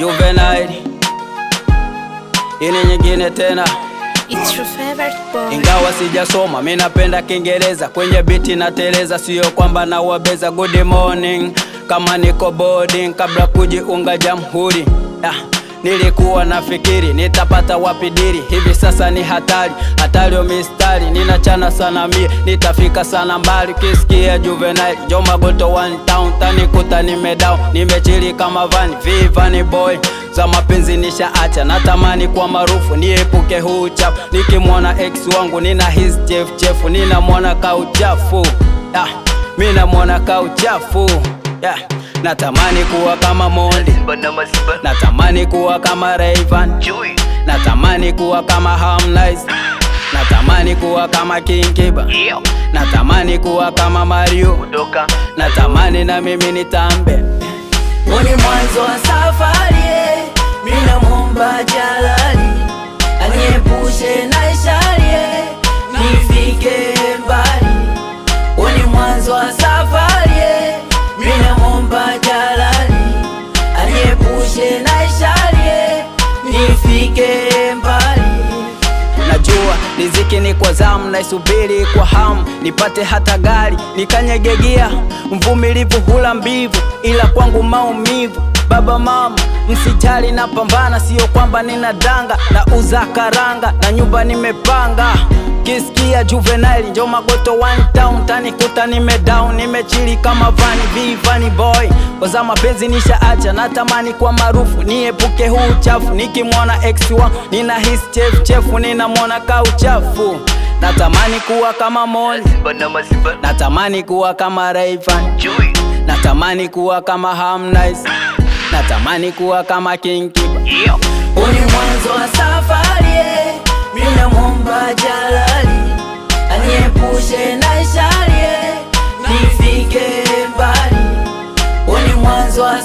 Juvenile, ini nyingine tena. It's your favorite boy. Ingawa sijasoma, mimi napenda Kiingereza. Kwenye biti nateleza, sio kwamba na wabeza. Good morning, kama niko boarding, kabla kujiunga jamhuri. Nilikuwa nafikiri nitapata wapi diri. Hivi sasa ni hatari, hatari o mistari. Ninachana sana mie, nitafika sana mbali. Kisikia Juvenile, Joma Goto one town. Tanikuta nimedown, nimechili kama vani. Vivani boy, za mapenzi nishaacha. Natamani kwa maarufu, niepuke huu chafu. Nikimwona ex wangu, nina his chef. Nina mwana kauchafu, mina mwana kauchafu. Natamani kuwa kama Mondi, natamani kuwa kama Rayvanny, natamani kuwa kama Harmonize, natamani kuwa kama King Kiba, natamani kuwa kama Mario, natamani na mimi nitambe. Ni mwanzo wa safari, mimi namuomba Jalali aniepushe na ishari, nifike mbali. Ni mwanzo wa safari, mimi namuomba Jalali aniepushe na ishari, nifike mbali. Najua riziki ni kwa zamu, naisubiri kwa hamu. Nipate hata gari, nikanyegegia. Mvumilivu hula mbivu, ila kwangu maumivu. Baba mama, msijali na pambana. Sio kwamba nina danga, na uza karanga, na nyumba nimepanga. Kisikia Juvenile, Joma Goto one town. Tanikuta nimedown, nimechili kama vani. Vivani boy, kwa za mapenzi nishaacha. Natamani kwa maarufu, niepuke huu chafu. Nikimwona ex wangu, nina his chef. Nina mwana kauchafu. Natamani kuwa kama Mondi, natamani kuwa kama Rayvanny, natamani kuwa kama Harmonize, natamani kuwa kama King Kiba. Ni mwanzo wa safari, mimi namuomba Jalali aniepushe na ishari, nifike mbali. Ni mwanzo wa